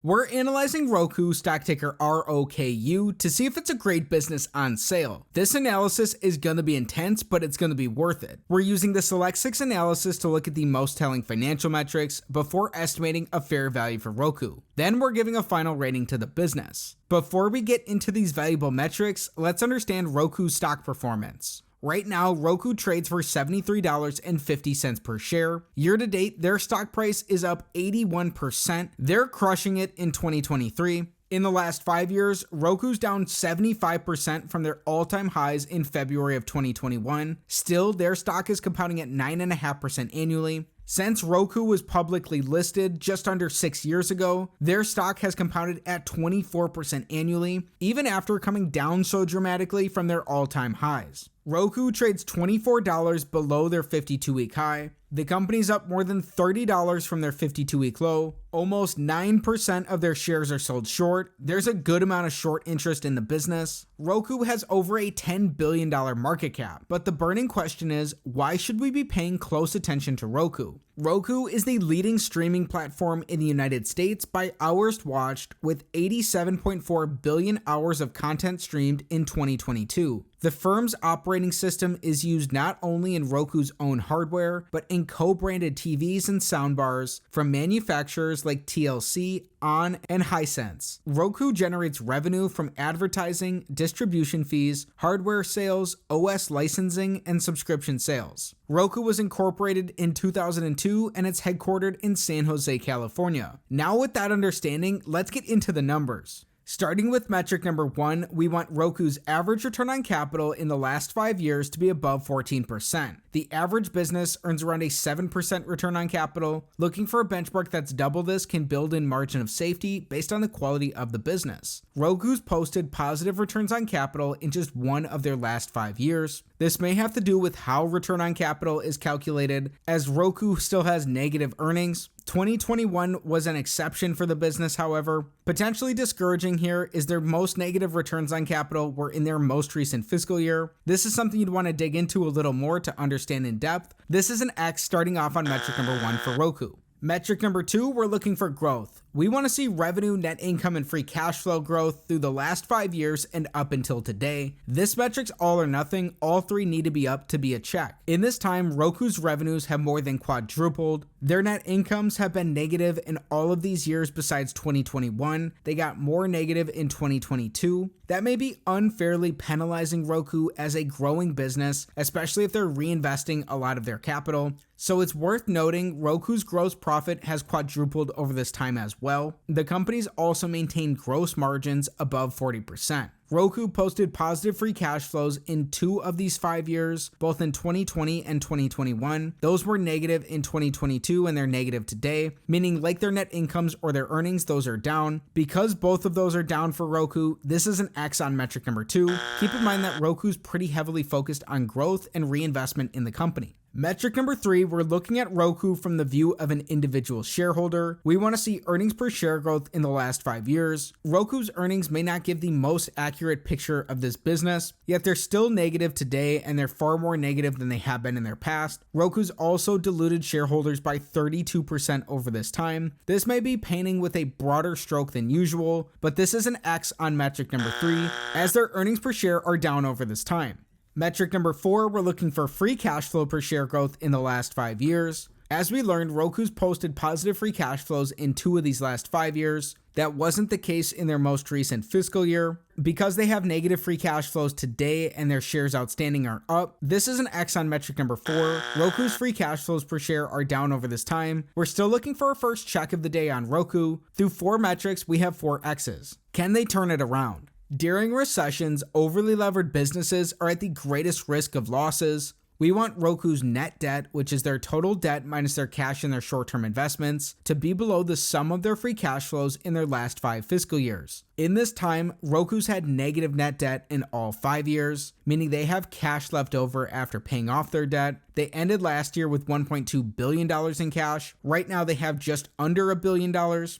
We're analyzing Roku, stock ticker ROKU, to see if it's a great business on sale. This analysis is going to be intense, but it's going to be worth it. We're using the Select 6 analysis to look at the most telling financial metrics before estimating a fair value for Roku. Then we're giving a final rating to the business. Before we get into these valuable metrics, let's understand Roku's stock performance. Right now, Roku trades for $73.50 per share. Year to date, their stock price is up 81%. They're crushing it in 2023. In the last 5 years, Roku's down 75% from their all-time highs in February of 2021. Still, their stock is compounding at 9.5% annually. Since Roku was publicly listed just under 6 years ago, their stock has compounded at 24% annually, even after coming down so dramatically from their all-time highs. Roku trades $24 below their 52-week high. The company's up more than $30 from their 52-week low. Almost 9% of their shares are sold short. There's a good amount of short interest in the business. Roku has over a $10 billion market cap. But the burning question is, why should we be paying close attention to Roku? Roku is the leading streaming platform in the United States by hours watched, with 87.4 billion hours of content streamed in 2022. The firm's operating system is used not only in Roku's own hardware, but in co-branded TVs and soundbars from manufacturers like TLC, ON, and Hisense. Roku generates revenue from advertising, distribution fees, hardware sales, OS licensing, and subscription sales. Roku was incorporated in 2002 and it's headquartered in San Jose, California. Now with that understanding, let's get into the numbers. Starting with metric number 1, we want Roku's average return on capital in the last 5 years to be above 14%. The average business earns around a 7% return on capital. Looking for a benchmark that's double this can build in margin of safety based on the quality of the business. Roku's posted positive returns on capital in just one of their last 5 years. This may have to do with how return on capital is calculated, as Roku still has negative earnings. 2021 was an exception for the business, however. Potentially discouraging here is their most negative returns on capital were in their most recent fiscal year. This is something you'd want to dig into a little more to understand in depth. This is an X starting off on metric number 1 for Roku. Metric number 2, we're looking for growth. We want to see revenue, net income, and free cash flow growth through the last 5 years and up until today. This metric's all or nothing. All three need to be up to be a check. In this time, Roku's revenues have more than quadrupled. Their net incomes have been negative in all of these years besides 2021. They got more negative in 2022. That may be unfairly penalizing Roku as a growing business, especially if they're reinvesting a lot of their capital. So it's worth noting Roku's gross profit has quadrupled over this time as well. The company's also maintained gross margins above 40%. Roku posted positive free cash flows in 2 of these 5 years, both in 2020 and 2021. Those were negative in 2022 and they're negative today, meaning like their net incomes or their earnings, those are down. Because both of those are down for Roku, this is an X on metric number 2. Keep in mind that Roku's pretty heavily focused on growth and reinvestment in the company. Metric number 3, we're looking at Roku from the view of an individual shareholder. We want to see earnings per share growth in the last 5 years. Roku's earnings may not give the most accurate picture of this business, yet they're still negative today and they're far more negative than they have been in their past. Roku's also diluted shareholders by 32% over this time. This may be painting with a broader stroke than usual, but this is an X on metric number 3, as their earnings per share are down over this time. Metric number 4, we're looking for free cash flow per share growth in the last 5 years. As we learned, Roku's posted positive free cash flows in 2 of these last 5 years. That wasn't the case in their most recent fiscal year. Because they have negative free cash flows today and their shares outstanding are up, this is an X on metric number 4. Roku's free cash flows per share are down over this time. We're still looking for our first check of the day on Roku. Through 4 metrics, we have 4 X's. Can they turn it around? During recessions, overly levered businesses are at the greatest risk of losses. We want Roku's net debt, which is their total debt minus their cash and their short-term investments, to be below the sum of their free cash flows in their last 5 fiscal years. In this time, Roku's had negative net debt in all 5 years, meaning they have cash left over after paying off their debt. They ended last year with $1.2 billion in cash. Right now, they have just under $1 billion.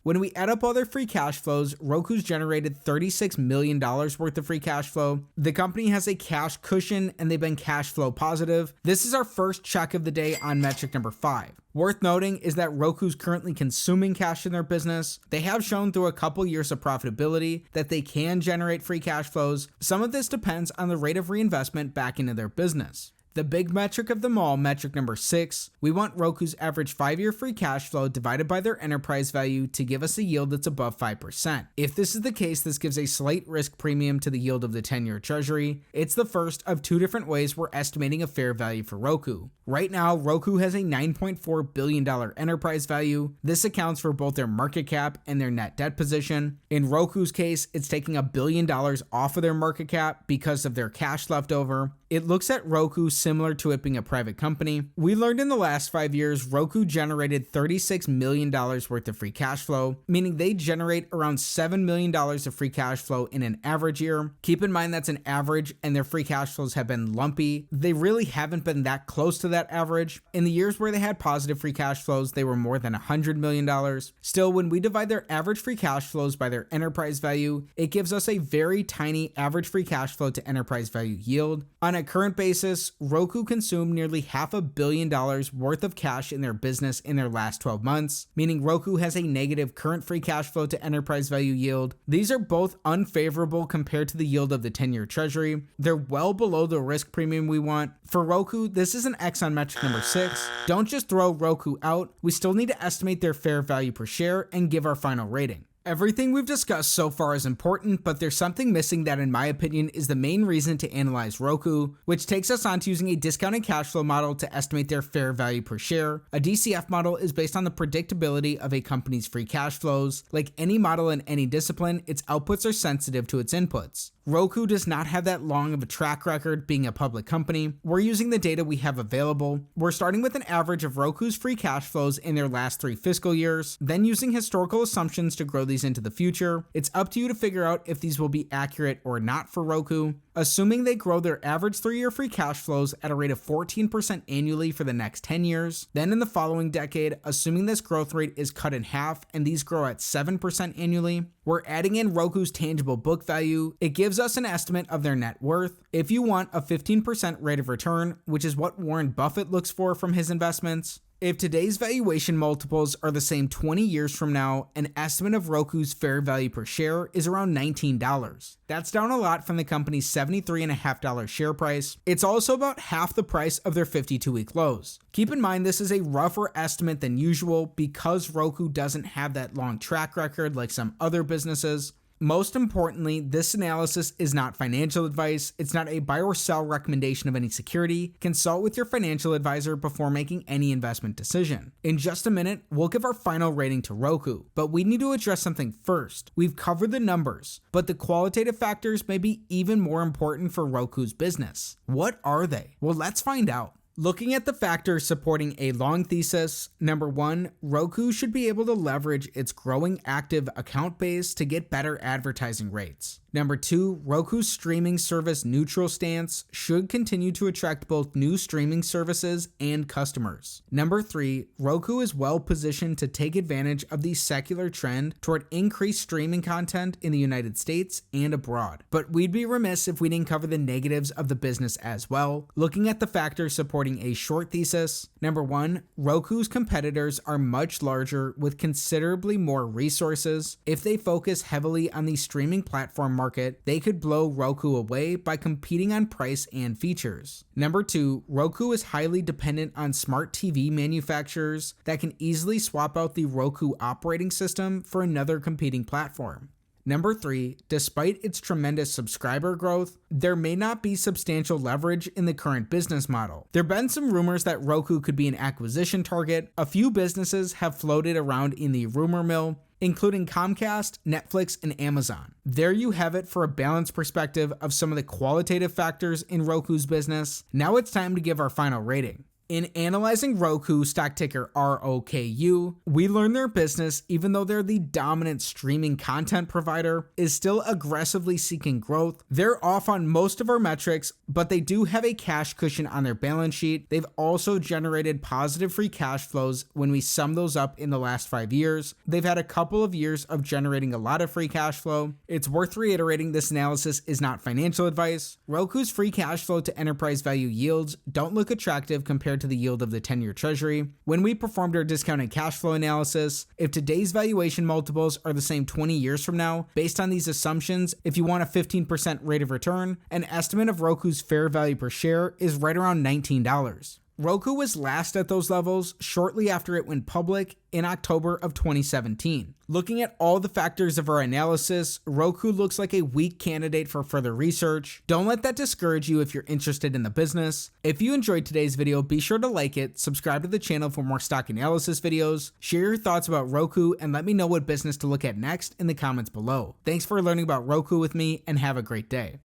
When we add up all their free cash flows, Roku's generated $36 million worth of free cash flow. The company has a cash cushion and they've been cash flow positive. This is our first check of the day on metric number 5. Worth noting is that Roku's currently consuming cash in their business. They have shown through a couple years of profitability that they can generate free cash flows. Some of this depends on the rate of reinvestment back into their business. The big metric of them all, metric number 6, we want Roku's average 5-year free cash flow divided by their enterprise value to give us a yield that's above 5%. If this is the case, this gives a slight risk premium to the yield of the 10-year treasury. It's the first of 2 different ways we're estimating a fair value for Roku. Right now, Roku has a $9.4 billion enterprise value. This accounts for both their market cap and their net debt position. In Roku's case, it's taking $1 billion off of their market cap because of their cash left over. It looks at Roku similar to it being a private company. We learned in the last 5 years, Roku generated $36 million worth of free cash flow, meaning they generate around $7 million of free cash flow in an average year. Keep in mind that's an average and their free cash flows have been lumpy. They really haven't been that close to that average. In the years where they had positive free cash flows, they were more than $100 million. Still, when we divide their average free cash flows by their enterprise value, it gives us a very tiny average free cash flow to enterprise value yield. On a current basis, Roku consumed nearly $500 million worth of cash in their business in their last 12 months, meaning Roku has a negative current free cash flow to enterprise value yield. These are both unfavorable compared to the yield of the 10-year treasury. They're well below the risk premium we want. For Roku, this is an X on metric number 6. Don't just throw Roku out. We still need to estimate their fair value per share and give our final rating. Everything we've discussed so far is important, but there's something missing that in my opinion is the main reason to analyze Roku, which takes us on to using a discounted cash flow model to estimate their fair value per share. A DCF model is based on the predictability of a company's free cash flows. Like any model in any discipline, its outputs are sensitive to its inputs. Roku does not have that long of a track record being a public company. We're using the data we have available. We're starting with an average of Roku's free cash flows in their last 3 fiscal years, then using historical assumptions to grow these into the future. It's up to you to figure out if these will be accurate or not for Roku. Assuming they grow their average 3-year free cash flows at a rate of 14% annually for the next 10 years, then in the following decade, assuming this growth rate is cut in half and these grow at 7% annually, we're adding in Roku's tangible book value. It gives us an estimate of their net worth. If you want a 15% rate of return, which is what Warren Buffett looks for from his investments, if today's valuation multiples are the same 20 years from now, an estimate of Roku's fair value per share is around $19. That's down a lot from the company's $73.50 share price. It's also about half the price of their 52-week lows. Keep in mind this is a rougher estimate than usual because Roku doesn't have that long track record like some other businesses. Most importantly, this analysis is not financial advice. It's not a buy or sell recommendation of any security. Consult with your financial advisor before making any investment decision. In just a minute, we'll give our final rating to Roku, but we need to address something first. We've covered the numbers, but the qualitative factors may be even more important for Roku's business. What are they? Well, let's find out. Looking at the factors supporting a long thesis, number 1, Roku should be able to leverage its growing active account base to get better advertising rates. Number 2, Roku's streaming service neutral stance should continue to attract both new streaming services and customers. Number 3, Roku is well positioned to take advantage of the secular trend toward increased streaming content in the United States and abroad. But we'd be remiss if we didn't cover the negatives of the business as well. Looking at the factors supporting a short thesis, number 1, Roku's competitors are much larger with considerably more resources. If they focus heavily on the streaming platform market, they could blow Roku away by competing on price and features. Number 2, Roku is highly dependent on smart TV manufacturers that can easily swap out the Roku operating system for another competing platform. Number 3, despite its tremendous subscriber growth, there may not be substantial leverage in the current business model. There have been some rumors that Roku could be an acquisition target. A few businesses have floated around in the rumor mill, including Comcast, Netflix, and Amazon. There you have it for a balanced perspective of some of the qualitative factors in Roku's business. Now it's time to give our final rating. In analyzing Roku, stock ticker ROKU, we learned their business, even though they're the dominant streaming content provider, is still aggressively seeking growth. They're off on most of our metrics, but they do have a cash cushion on their balance sheet. They've also generated positive free cash flows when we sum those up in the last 5 years. They've had a couple of years of generating a lot of free cash flow. It's worth reiterating this analysis is not financial advice. Roku's free cash flow to enterprise value yields don't look attractive compared compared to the yield of the 10-year treasury. When we performed our discounted cash flow analysis, if today's valuation multiples are the same 20 years from now, based on these assumptions, if you want a 15% rate of return, an estimate of Roku's fair value per share is right around $19. Roku was last at those levels shortly after it went public in October of 2017. Looking at all the factors of our analysis, Roku looks like a weak candidate for further research. Don't let that discourage you if you're interested in the business. If you enjoyed today's video, be sure to like it, subscribe to the channel for more stock analysis videos, share your thoughts about Roku, and let me know what business to look at next in the comments below. Thanks for learning about Roku with me, and have a great day.